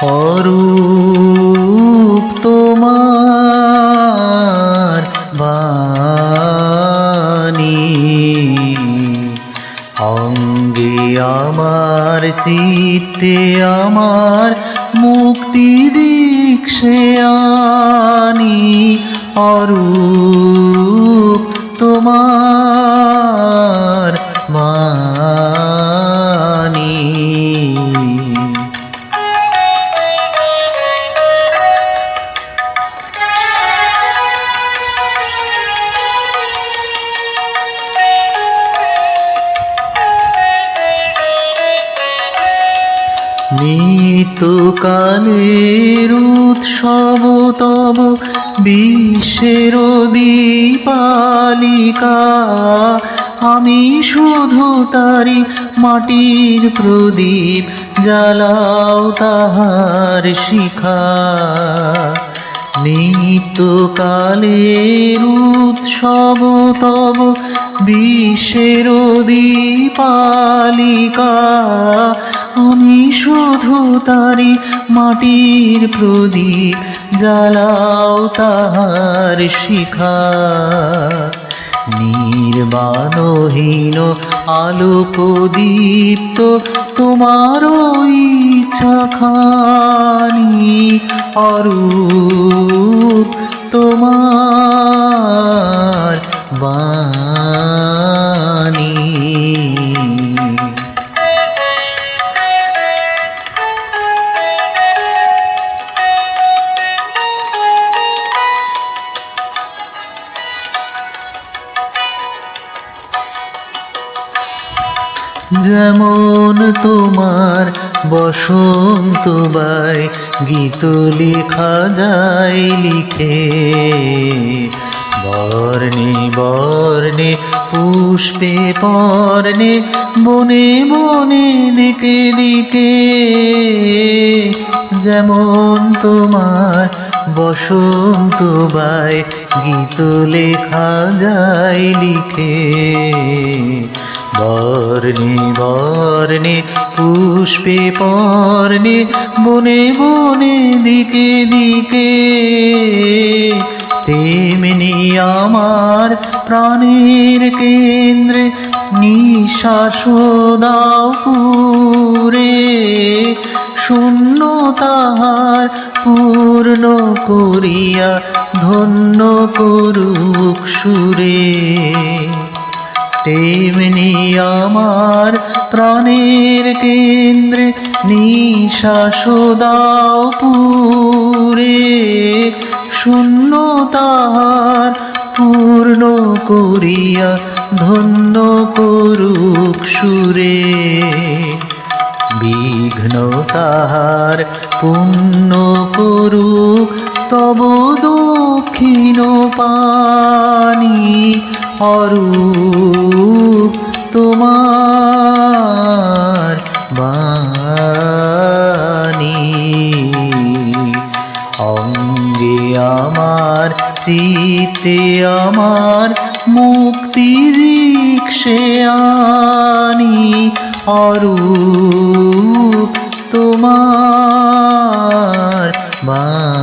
অরূপ তোমার বাণী, অঙ্গে আমার চিত্তে আমার মুক্তি দীক্ষে আনি। অরূপ তোমার বাণী। নিত্যকালের উৎসব তব বিশ্বের দীপালিকা, আমি শুধু তারি মাটির প্রদীপ, জ্বালাও তাহার শিখা। নিত্যকালের উৎসব তব বিশ্বের দীপালিকা, আমি শুধু তারি মাটির প্রদীপ, জ্বালাও তাহার শিখা। নির্বাণহীন আলোক দীপ্ত তোমার ইচ্ছা খানি। অরূপ তোমার বাণী। যেমন তোমার বসন্ত বাই গীত লেখা যায় লিখে, বর্ণে বর্ণে পুষ্পে পর্ণে বনে বনে দিকে দিকে। যেমন তোমার বসন্ত বাই গীত লেখা যায় লিখে, বর্ণে বর্ণে পুষ্পে পর্ণে বনে বনে দিকে দিকে। তেমনি আমার প্রাণের কেন্দ্রে নিঃশ্বাস দাও পুরে, শূন্য তাহার পূর্ণ করিয়া ধন্য করুক সুরে। তেমনি আমার প্রাণের কেন্দ্রে নিঃশ্বাস দাও পুরে, শূন্য তাহার পূর্ণ করিয়া ধন্য করুক সুরে। বিঘ্ন তাহার পূর্ণ করুক তব দক্ষিণ পানি। অরূপ তোমার বাণী। অঙ্গে আমার চিত্তে আমার মুক্তি দীক্ষে আনি। অরূপ তোমার বাণী।